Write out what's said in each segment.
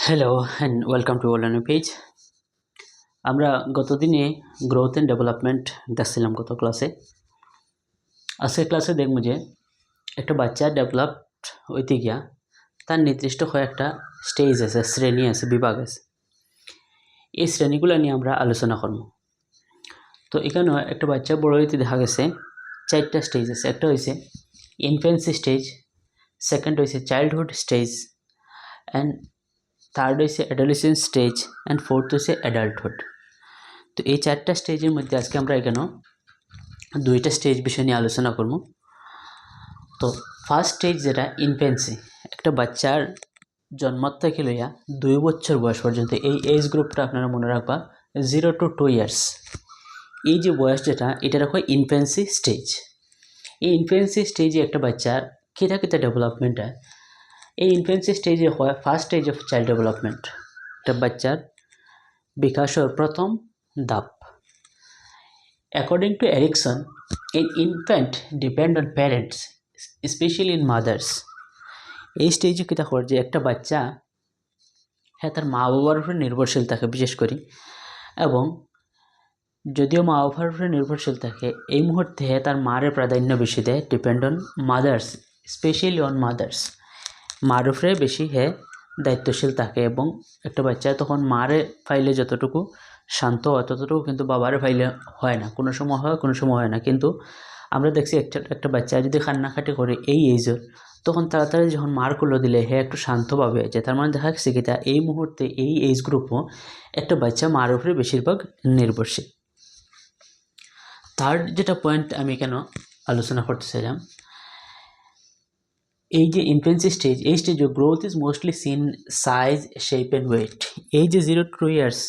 Hello and welcome to all page. আমরা গতদিনে growth and development দেখছিলাম গত ক্লাসে। আজকের ক্লাসে দেখব যে একটা বাচ্চা ডেভেলপড হইতে গিয়া তার নির্দিষ্ট কয়েকটা স্টেজ আছে, শ্রেণী আছে, বিভাগ আছে। এই শ্রেণীগুলো নিয়ে আমরা আলোচনা করব। তো এখানে একটা বাচ্চা বড় হইতে দেখা গেছে 4টা স্টেজ আছে। একটা হয়েছে ইনফ্যান্সি স্টেজ, সেকেন্ড হয়েছে চাইল্ডহুড স্টেজ, অ্যান্ড থার্ড হয়েছে অ্যাডোলেসেন্স স্টেজ, অ্যান্ড ফোর্থ হয়েছে অ্যাডাল্টহুড। তো এই 4টা স্টেজের মধ্যে আজকে আমরা এখানে 2টা স্টেজ বিষয় নিয়ে আলোচনা করব। তো ফার্স্ট স্টেজ যেটা ইনফ্যান্সি, একটা বাচ্চার জন্ম থেকে লইয়া 2 বছর বয়স পর্যন্ত, এই এজ গ্রুপটা আপনারা মনে রাখবা 0 to 2 years। এই যে বয়স যেটা, এটা রাখো ইনফ্যান্সি স্টেজ। এই ইনফ্যান্সি স্টেজে একটা বাচ্চার কিতা কিতা ডেভেলপমেন্ট হয়। এই ইনফ্যান্সি স্টেজে হয় first stage of child development, একটা বাচ্চার বিকাশের প্রথম ধাপ। According to Erikson, an infant depend on parents, especially in mothers. এই স্টেজে কী থাকে যে একটা বাচ্চা তার মা বাবার উপরে নির্ভরশীল থাকে বিশেষ করে, এবং যদিও মা বাবার উপরে নির্ভরশীল থাকে এই মুহূর্তে তার মারে প্রাধান্য বেশি দেয়। Depend on mother's, specially on mother's, মার উপরে বেশি দায়িত্বশীল থাকে। এবং একটা বাচ্চা তখন মারে ফাইলে যতটুকু শান্ত হয় ততটুকু কিন্তু বাবারে ফাইলে হয় না। কোনো সময় হয়, কোনো সময় হয় না। কিন্তু আমরা দেখছি একটা বাচ্চা যদি কান্নাকাটি করে এই এজের, তখন তাড়াতাড়ি যখন মার কুলো দিলে একটু শান্তভাবে আছে। তার মানে দেখা গেছে কি এই মুহূর্তে এই এজ গ্রুপও একটা বাচ্চা মার উপরে বেশিরভাগ নির্ভরশীল। থার্ড যেটা পয়েন্ট আমি কেন আলোচনা করতে চাইলাম, এই যে ইনফ্যান্সি স্টেজ, এই স্টেজে growth is mostly seen size, shape and weight. এই যে 0 to 2 years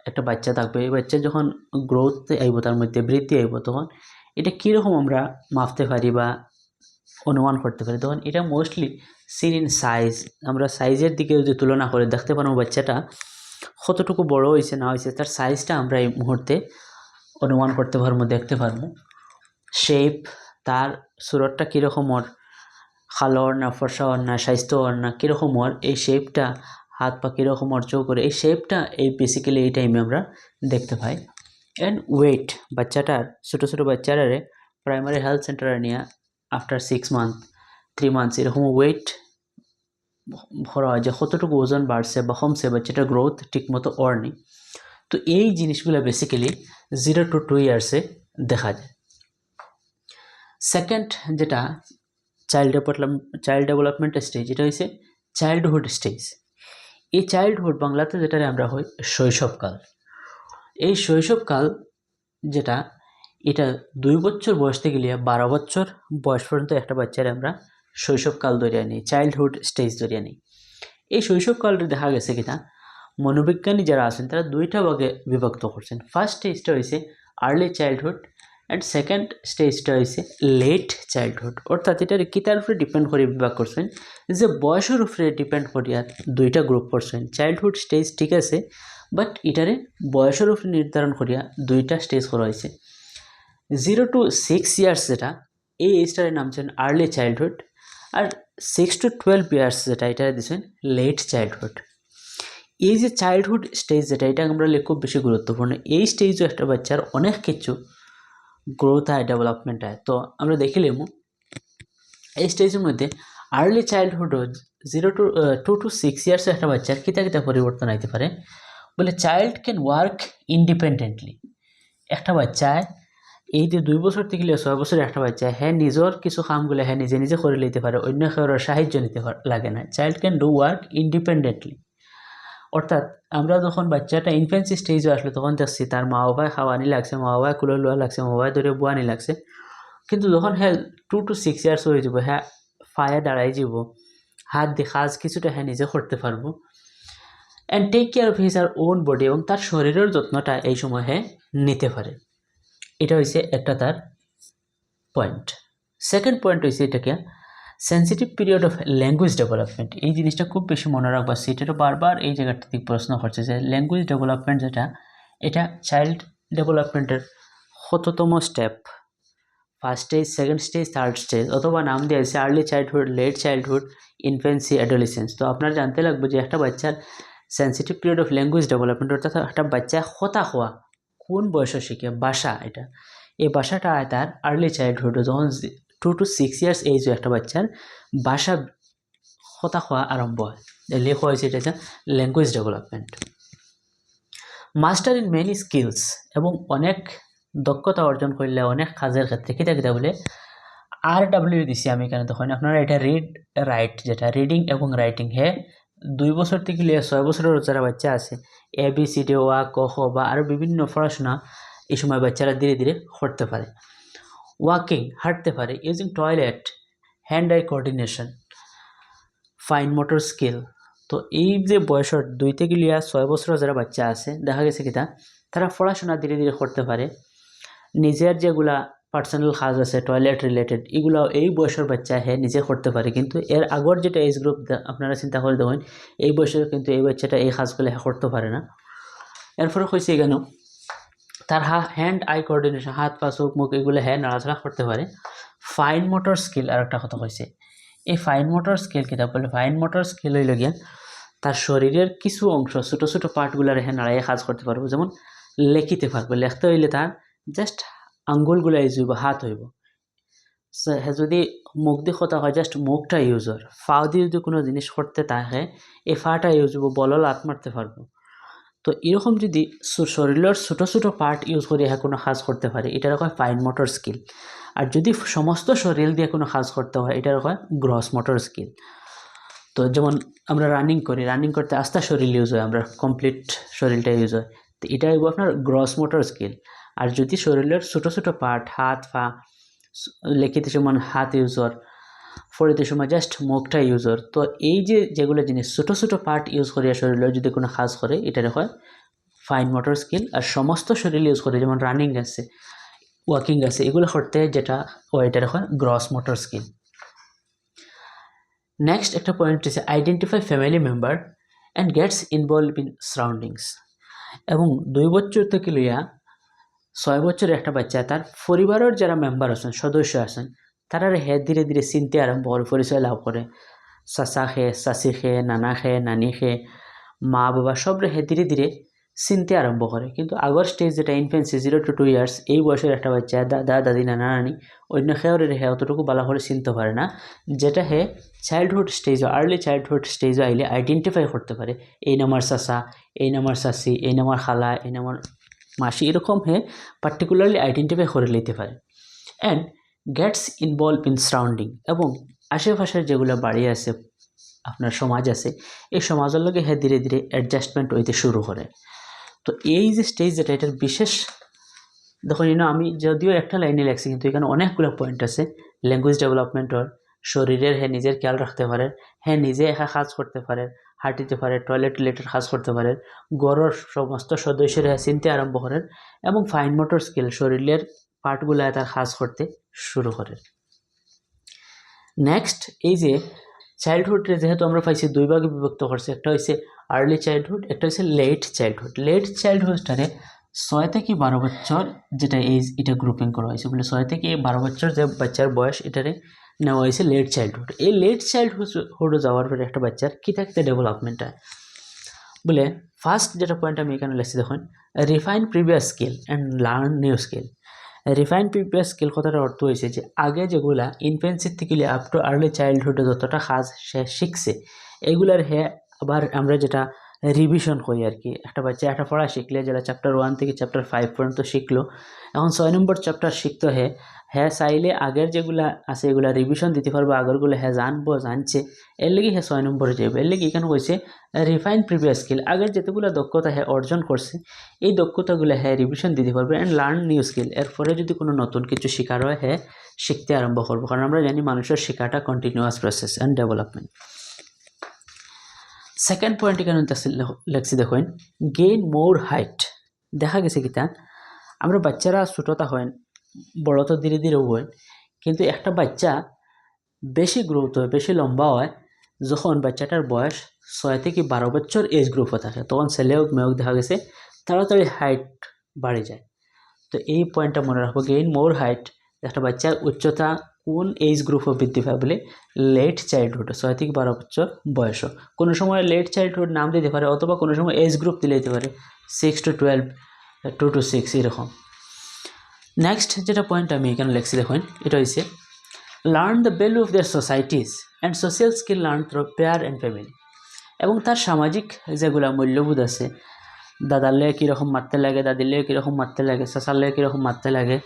একটা বাচ্চা থাকবে, এই বাচ্চা যখন গ্রোথ আইব, তার মধ্যে বৃদ্ধি আইব, তখন এটা কীরকম আমরা মাপতে পারি বা অনুমান করতে পারি। তখন এটা মোস্টলি সিন ইন সাইজ। আমরা সাইজের দিকে যদি তুলনা করে দেখতে পারবো বাচ্চাটা কতটুকু বড় হয়েছে না হয়েছে, তার সাইজটা আমরা এই মুহূর্তে অনুমান করতে পারবো, দেখতে পারবো। শেপ, তার সুরতটা কীরকম ওর, খালো না ফর্সা ওর না স্বাস্থ্য ওর না কীরকম ওর, এই শেপটা, হাত পা কীরকম ওর, চৌ করে, এই শেপটা এই বেসিক্যালি এই টাইমে আমরা দেখতে পাই। অ্যান্ড ওয়েট, বাচ্চাটার ছোটো ছোটো বাচ্চারারে প্রাইমারি হেলথ সেন্টারে নিয়ে আফটার 6 months 3 months এরকম ওয়েট ভরা হয় যে কতটুকু ওজন বাড়ছে বা কমছে, বাচ্চাটার গ্রোথ ঠিকমতো ওর নেই। তো এই জিনিসগুলো বেসিক্যালি 0 to 2 years দেখা যায়। সেকেন্ড যেটা চাইল্ড ডেভেলপমেন্ট স্টেজ, এটা হচ্ছে চাইল্ডহুড স্টেজ। এই চাইল্ডহুড বাংলাতে যেটা আমরা হয় শৈশবকাল। এই শৈশবকাল যেটা, এটা 2 বছর বয়স থেকে গেলে 12 বছর বয়স পর্যন্ত একটা বাচ্চার আমরা শৈশবকাল ধরিয়া নিই, চাইল্ডহুড স্টেজ ধরিয়া নিই। এই শৈশবকালটা দেখা গেছে কিনা মনোবিজ্ঞানী যারা আছেন তারা 2টা ভাগে বিভক্ত করছেন। ফার্স্ট স্টেজটা হয়েছে আর্লি চাইল্ডহুড, অ্যান্ড সেকেন্ড স্টেজটা হয়েছে লেট চাইল্ডহুড। অর্থাৎ এটার কিতার উপরে ডিপেন্ড করে বিভাগ করছেন, যে বয়সের উপরে ডিপেন্ড করিয়া 2টা গ্রুপ করছেন। চাইল্ডহুড স্টেজ ঠিক আছে, বাট এটারে বয়সের উপরে নির্ধারণ করিয়া 2টা স্টেজ করা হয়েছে। 0 to 6 years যেটা, এই এজটারে নামছেন early childhood, R 6 to 12 years যেটা, এটা দিচ্ছেন লেট চাইল্ডহুড। এই যে চাইল্ডহুড স্টেজ যেটা, এটা আমরা খুব বেশি গুরুত্বপূর্ণ। এই স্টেজও একটা বাচ্চার অনেক কিছু গ্রোথ হয়, ডেভেলপমেন্ট হয়। তো আমরা দেখিলাম এই স্টেজের মধ্যে early childhood 0 to 2 to 6 years একটা বাচ্চার কিতা কিতা পরিবর্তন হইতে পারে বলে, চাইল্ড ক্যান ওয়ার্ক ইন্ডিপেন্ডেন্টলি। একটা বাচ্চায় এই যে 2 বছর থেকে 6 বছরের একটা বাচ্চা নিজের কিছু কামগুলো নিজে নিজে করে নিতে পারে, অন্য কারোর সাহায্য নিতে লাগে না। Child can do work independently. অর্থাৎ আমরা যখন বাচ্চাটা ইনফ্যান্সি স্টেজে আসলে তখন দেখছি তার মা বাবায় খাওয়ানি লাগছে, মা বাবায় কুলো লোয়া লাগছে, মা বাবায় ধরে বুয়ানি লাগছে। কিন্তু যখন 2 to 6 years হয়ে যাব, ফায়া দাঁড়াই যাব, হাত দিয়ে কাজ কিছুটা নিজে করতে পারবো, and take care of his or own body, এবং তার শরীরের যত্নটা এই সময় নিতে পারে। এটা হয়েছে একটা তার পয়েন্ট। সেকেন্ড পয়েন্ট হয়েছে এটাকে sensitive period of language development. এই জিনিসটা খুব বেশি মনে রাখবা, সেটারও বারবার এই জায়গাটা থেকে প্রশ্ন করছে যে ল্যাঙ্গুয়েজ ডেভেলপমেন্ট যেটা, এটা চাইল্ড ডেভেলপমেন্টের কততম step, first stage, second stage, third stage, অথবা নাম দেওয়া হয়েছে early childhood, late childhood, infancy, adolescence. তো আপনারা জানতে লাগবে যে একটা বাচ্চার sensitive period of language development, অর্থাৎ একটা বাচ্চা কথা হওয়া কোন বয়সে শিখে, ভাষা, এটা এই ভাষাটা তার আর্লি চাইল্ডহুড, যখন 2 to 6 ইয়ার্স এজ একটা বাচ্চার ভাষা কথা হওয়া আরম্ভ হয়, লেখা হয়েছে এটা language development. Master in many skills, এবং অনেক দক্ষতা অর্জন করলে অনেক কাজের ক্ষেত্রে কিতা বলে RW দিছি আমি এখানে। তখন আপনারা এটা রিড রাইট, যেটা রিডিং এবং রাইটিং, 2 বছর থেকে 6 বছরের যারা বাচ্চা আছে ABCD ওয়া ক খ বা আরও বিভিন্ন পড়াশোনা এই সময় বাচ্চারা ধীরে ধীরে করতে পারে। ওয়াকিং, হাঁটতে পারে। Using toilet, hand I coordination, fine motor skill. তো এই যে বয়সের 2 থেকে 6 বছরের যারা বাচ্চা আছে দেখা গেছে কিতা তারা পড়াশোনা ধীরে ধীরে করতে পারে। নিজের যেগুলা পার্সোনাল কাজ আছে টয়লেট রিলেটেড, এগুলো এই বয়সের বাচ্চা নিজে করতে পারে। কিন্তু এর আগর যেটা এজ গ্রুপ আপনারা চিন্তা করে দেখুন, এই বয়সের কিন্তু এই বাচ্চাটা এই কাজগুলো করতে পারে না। এরপরে হয়েছে কেন তার হ্যান্ড আই কোঅর্ডিনেশন, হাত পা চোখ মুখ এগুলো নাড়াচাড়া করতে পারে। ফাইন মোটর স্কিল আর একটা কথা হয়েছে। এই ফাইন মোটর স্কিল কিতাব বলে, ফাইন মোটর স্কিল হইল গিয়া তার শরীরের কিছু অংশ ছোটো ছোটো পার্টগুলো নাড়াইয়ে কাজ করতে পারবো। যেমন লেখিতে পারবো, লিখতে হইলে তার জাস্ট আঙ্গুলগুলো ইউজ হইব, হাত হইব। যদি মুখ দিয়ে কথা হয় জাস্ট মুখটা ইউজ হয়। ফাও দিয়ে যদি কোনো জিনিস করতে থাকে এই ফাটা ইউজ হইব, বলল হাত মারতে পারবো। তো এরকম যদি শরীরের ছোটো ছোটো পার্ট ইউজ করে কোনো কাজ করতে পারে এটার হয় ফাইন মোটর স্কিল। আর যদি সমস্ত শরীর দিয়ে কোনো কাজ করতে হয় এটার হয় গ্রস মোটর স্কিল। তো যেমন আমরা রানিং করি, রানিং করতে আস্তে শরীর ইউজ হয়, আমরা কমপ্লিট শরীরটা ইউজ হয়, তো এটা হইব আপনার গ্রস মোটর স্কিল। আর যদি শরীরের ছোটো ছোটো পার্ট, হাত পা, লেখিতে সময় হাত ইউজ হয়, ফরিতে সময় জাস্ট মুখটা ইউজ হয়, তো এই যে যেগুলো জিনিস ছোটো ছোটো পার্ট ইউজ করিয়া শরীরের যদি কোনো কাজ করে এটার হয় ফাইন মোটর স্কিল। আর সমস্ত শরীর ইউজ করে যেমন রানিং আছে, ওয়াকিং আছে, এগুলো করতে যেটা এটার হয় গ্রস মোটর স্কিল। নেক্সট একটা পয়েন্ট হচ্ছে identify family member and gets involve in surroundings. এবং 2 বছর থেকে 6 বছরের একটা বাচ্চা তার পরিবারের যারা মেম্বার আছেন, সদস্য আছেন, তারা ধীরে ধীরে চিনতে আরম্ভ করে, পরিচয় লাভ করে। চাচা খে, চাচি খে, নানা খে, নানি খে, মা বাবা সব ধীরে ধীরে চিনতে আরম্ভ করে। কিন্তু আগর স্টেজ যেটা ইনফেন্সি 0 to 2 ইয়ার্স, এই বয়সের একটা বাচ্চা দাদা দাদি নানা নানি অন্য খেয়ারে অতটুকু ভালো করে চিনতে পারে না, যেটা চাইল্ডহুড স্টেজ, আর্লি চাইল্ডহুড স্টেজে আইলে আইডেন্টিফাই করতে পারে। এই নামার চাচা, এই নামার চাচি, এই নামার খালা, এই নামার মাসি, এরকম পার্টিকুলারলি আইডেন্টিফাই করে নিতে পারে। And gets involve in surrounding, এবং আশেপাশের যেগুলো বাড়ি আছে, আপনার সমাজ আছে, এই সমাজের লগে ধীরে ধীরে অ্যাডজাস্টমেন্ট হইতে শুরু করে। তো এই যে স্টেজ যেটা, এটার বিশেষ দেখুন আমি যদিও একটা লাইনে লেখছি কিন্তু এখানে অনেকগুলো পয়েন্ট আছে। ল্যাঙ্গুয়েজ ডেভেলপমেন্টর, শরীরের নিজের খেয়াল রাখতে পারে, নিজে একা কাজ করতে পারে, হাঁটিতে পারে, টয়লেট রিলেটেড কাজ করতে পারে, ঘরের সমস্ত সদস্যরা চিনতে আরম্ভ করেন, এবং ফাইন মোটর স্কিল শরীরের পার্টগুলো তার কাজ করতে শুরু করে। নেক্সট এই যে চাইল্ডহুডে যেহেতু আমরা পাইছি 2 ভাগে বিভক্ত করছে, একটা হচ্ছে আর্লি চাইল্ডহুড, একটা হচ্ছে লেট চাইল্ডহুড। লেট চাইল্ডহুডটারে 6 থেকে 12 বছর যেটা এজ, এটা গ্রুপিং করা হয়েছে বলে 6 থেকে 12 বছর যে বাচ্চার বয়স এটারে নেওয়া হয়েছে লেট চাইল্ডহুড। এই লেট চাইল্ডহুডে যাওয়ার পরে একটা বাচ্চার কী থাকতে ডেভেলপমেন্ট হয় বলে, ফার্স্ট যেটা পয়েন্ট আমি এখানে লিখছি দেখুন, refine previous skill and learn new skill. Refine previous skill কথাটার অর্থ হয়েছে যে আগে যেগুলা ইনফেন্সির থেকে আপ টু আর্লি চাইল্ডহুডে যতটা কাজ সে শিখছে এগুলার আবার আমরা যেটা রিভিশন করি আর কি। একটা বাচ্চা একটা পড়া শিখলে যেটা চ্যাপ্টার 1 থেকে চ্যাপ্টার 5 পর্যন্ত শিখলো, এখন 6 নম্বর চ্যাপ্টার শিখতে চাইলে আগের যেগুলা আছে এগুলা রিভিশন দিতে পারবো, আগেরগুলো জানছে, এর লেগে 6 নম্বরে যাবে। এর লেগে এখানে হয়েছে রিফাইন প্রিভিয়াস স্কিল, আগের যেতগুলো দক্ষতা অর্জন করছে এই দক্ষতাগুলো রিভিশন দিতে পারবে। অ্যান্ড লার্ন নিউ স্কিল, এরপরে যদি কোনো নতুন কিছু শেখার হয় শিখতে আরম্ভ করবো, কারণ আমরা জানি মানুষের শেখাটা continuous process and development. Second point এখানে লেখছি দেখুন, গেইন মোর হাইট। দেখা গেছে কিতা আমরা বাচ্চারা ছোটতা হয়, বড় তো ধীরে ধীরে হয়, কিন্তু একটা বাচ্চা বেশি গ্রোথ হয়, বেশি লম্বা হয় যখন বাচ্চাটার বয়স 6 থেকে 12 বছর এজ গ্রুপে থাকে, তখন ছেলে হোক মেয়ে হোক দেখা গেছে তাড়াতাড়ি হাইট বাড়ে যায়। তো এই পয়েন্টটা মনে রাখবো, গেইন মোর হাইট একটা বাচ্চার উচ্চতা কোন এজ গ্রুপে বৃদ্ধি পায় বলে লেট চাইল্ডহুড 6 থেকে 12 বছর বয়স কোনো সময় লেট চাইল্ডহুড নাম দিতে পারে অথবা কোনো সময় এজ গ্রুপ দিলে দিতে পারে 6 to 12 2 to 6 এরকম নেক্সট যেটা পয়েন্ট আমি এখানে লিখছি দেখুন এটা হচ্ছে learn the value of their societies and social skill learn through pair and family এবং তার সামাজিক যেগুলো মূল্যবোধ আছে দাদারলে কীরকম মারতে লাগে দাদিরলে কীরকম মারতে লাগে চাচারলে কীরকম মারতে লাগে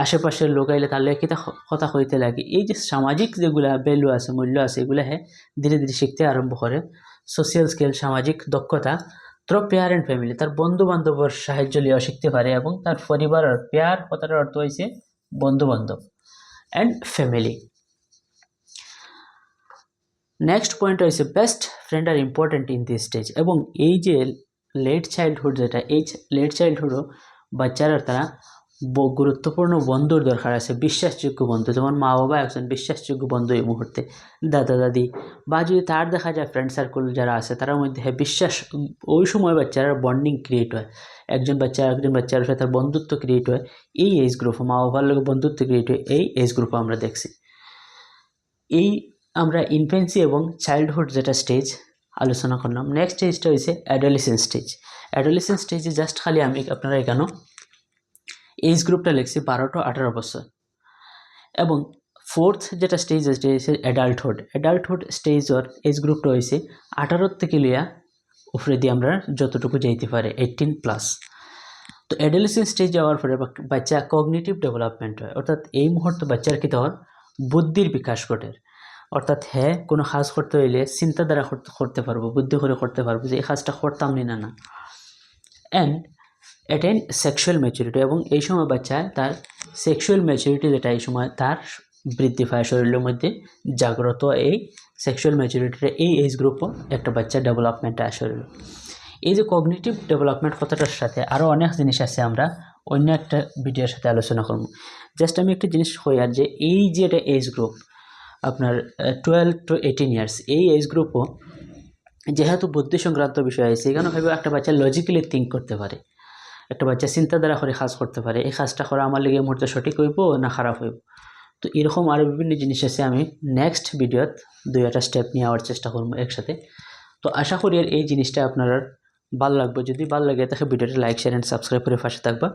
আশেপাশের লোক আইলে তাহলে কিতা কথা কইতে লাগে এই যে সামাজিক যেগুলা ভ্যালু আছে মূল্য আছে এগুলা ধীরে ধীরে শিখতে আরম্ভ করে সোশ্যাল স্কিল সামাজিক দক্ষতা থ্রু পেয়ার অ্যান্ড ফ্যামিলি তার বন্ধু বান্ধবের সাহায্য লিয়েও শিখতে পারে এবং তার পরিবারের পেয়ার কথাটার অর্থ হয়েছে বন্ধু বান্ধব অ্যান্ড ফ্যামিলি নেক্সট পয়েন্ট হয়েছে best friend are important in this stage এবং এই যে লেট চাইল্ডহুড যেটা এই লেট চাইল্ডহুডও বাচ্চারা তারা গুরুত্বপূর্ণ বন্ধুর দরকার আছে বিশ্বাসযোগ্য বন্ধু যেমন মা বাবা একজন বিশ্বাসযোগ্য বন্ধু এই মুহূর্তে দাদা দাদি বা যদি তার দেখা যায় ফ্রেন্ড সার্কেল যারা আছে তার মধ্যে বিশ্বাস ওই সময় বাচ্চারা বন্ডিং ক্রিয়েট হয় একজন বাচ্চার সাথে তার বন্ধুত্ব ক্রিয়েট হয় এই এজ গ্রুপে মা বাবার লোক বন্ধুত্ব ক্রিয়েট হয় এই এজ গ্রুপে আমরা দেখছি এই আমরা ইনফেন্সি এবং চাইল্ডহুড যেটা স্টেজ আলোচনা করলাম নেক্সট স্টেজটা হয়েছে অ্যাডোলেসেন্স স্টেজ অ্যাডোলেসেন্স স্টেজে জাস্ট খালি আমি আপনারা এখানে এজ গ্রুপটা লিখছি 12 to 18 বছর এবং ফোর্থ যেটা স্টেজ হয়েছে অ্যাডাল্টহুড স্টেজর এজ গ্রুপটা হয়েছে 18 থেকে লিয়া উপরে দিয়ে আমরা যতটুকু যাইতে পারে 18+। তো অ্যাডোলেসেন্স স্টেজ যাওয়ার পরে বাচ্চা কগনিটিভ ডেভেলপমেন্ট হয় অর্থাৎ এই মুহূর্তে বাচ্চার কি তখন বুদ্ধির বিকাশ ঘটে অর্থাৎ কোনো কাজ করতে হইলে চিন্তা দ্বারা করতে পারবো বুদ্ধি করে করতে পারবো যে এই কাজটা করতাম না অ্যান্ড অ্যাটেন সেক্সুয়াল ম্যাচুরিটি এবং এই সময় বাচ্চায় তার সেক্সুয়াল ম্যাচুরিটি যেটা এই সময় তার বৃদ্ধি পায় শরীরের মধ্যে জাগ্রত এই সেক্সুয়াল ম্যাচুরিটিটা এই এজ গ্রুপও একটা বাচ্চার ডেভেলপমেন্টে আসে এই যে কগনিটিভ ডেভেলপমেন্ট কথাটার সাথে আরও অনেক জিনিস আছে আমরা অন্য একটা ভিডিওর সাথে আলোচনা করব জাস্ট আমি একটা জিনিস কই আর যে এই যে এটা এজ গ্রুপ আপনার 12 to 18 ইয়ার্স এই এজ গ্রুপও যেহেতু বুদ্ধি সংক্রান্ত বিষয় আছে এখানে ভাবে একটা বাচ্চা লজিক্যালি থিঙ্ক করতে পারে একটা বাচ্চা চিন্তা দ্বারা করে কাজ করতে পারে এই কাজটা করা আমার লেগে মুহূর্তে সঠিক হইব না খারাপ হইব তো এরকম আরও বিভিন্ন জিনিস আছে আমি নেক্সট ভিডিওত 2-1টা স্টেপ নিয়ে আওয়ার চেষ্টা করবো একসাথে তো আশা করি এই জিনিসটা আপনার ভালো লাগবে যদি ভালো লাগে তাহলে ভিডিওটা লাইক শেয়ার অ্যান্ড সাবস্ক্রাইব করে পাশে থাকবা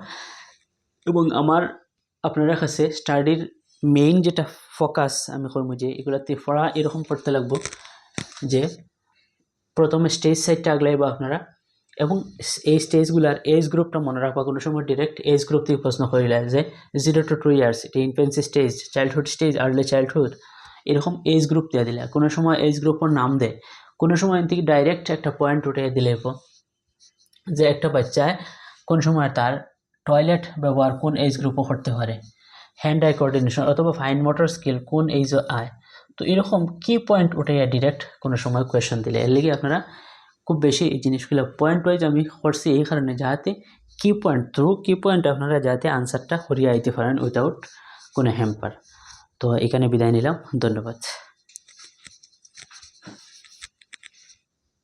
এবং আমার আপনারা কাছে স্টাডির মেইন যেটা ফোকাস আমি করবো যে এগুলোতে পড়া এরকম পড়তে লাগবো যে প্রথমে স্টেজ সাইডটা আগলাইবা আপনারা এবং এই স্টেজগুলার এজ গ্রুপটা মনে রাখবা কোনো সময় ডিরেক্ট এজ গ্রুপ থেকে প্রশ্ন করিলে যে 0 to 2 ইয়ার্স এটা infancy stage childhood stage early childhood এরকম এজ গ্রুপ দিয়ে দিলে কোনো সময় এজ গ্রুপের নাম দেয় কোনো সময় থেকে ডাইরেক্ট একটা পয়েন্ট উঠে দিলে যে একটা বাচ্চায় কোন সময় তার টয়লেট ব্যবহার কোন এজ গ্রুপও করতে পারে হ্যান্ড আই কোঅর্ডিনেশন অথবা ফাইন মোটর স্কিল কোন এজ আয় তো এরকম কি পয়েন্ট উঠে ডিরেক্ট কোনো সময় কোয়েশন দিলে এর লেগে আপনারা খুব বেশি এই জিনিসগুলো পয়েন্ট ওয়াইজ আমি করছি এই কারণে যাতে কি পয়েন্ট আপনারা যাতে আনসারটা করিয়ে আইতে পারেন উইদাউট কোনো হ্যাম্পার তো এখানে বিদায় নিলাম ধন্যবাদ।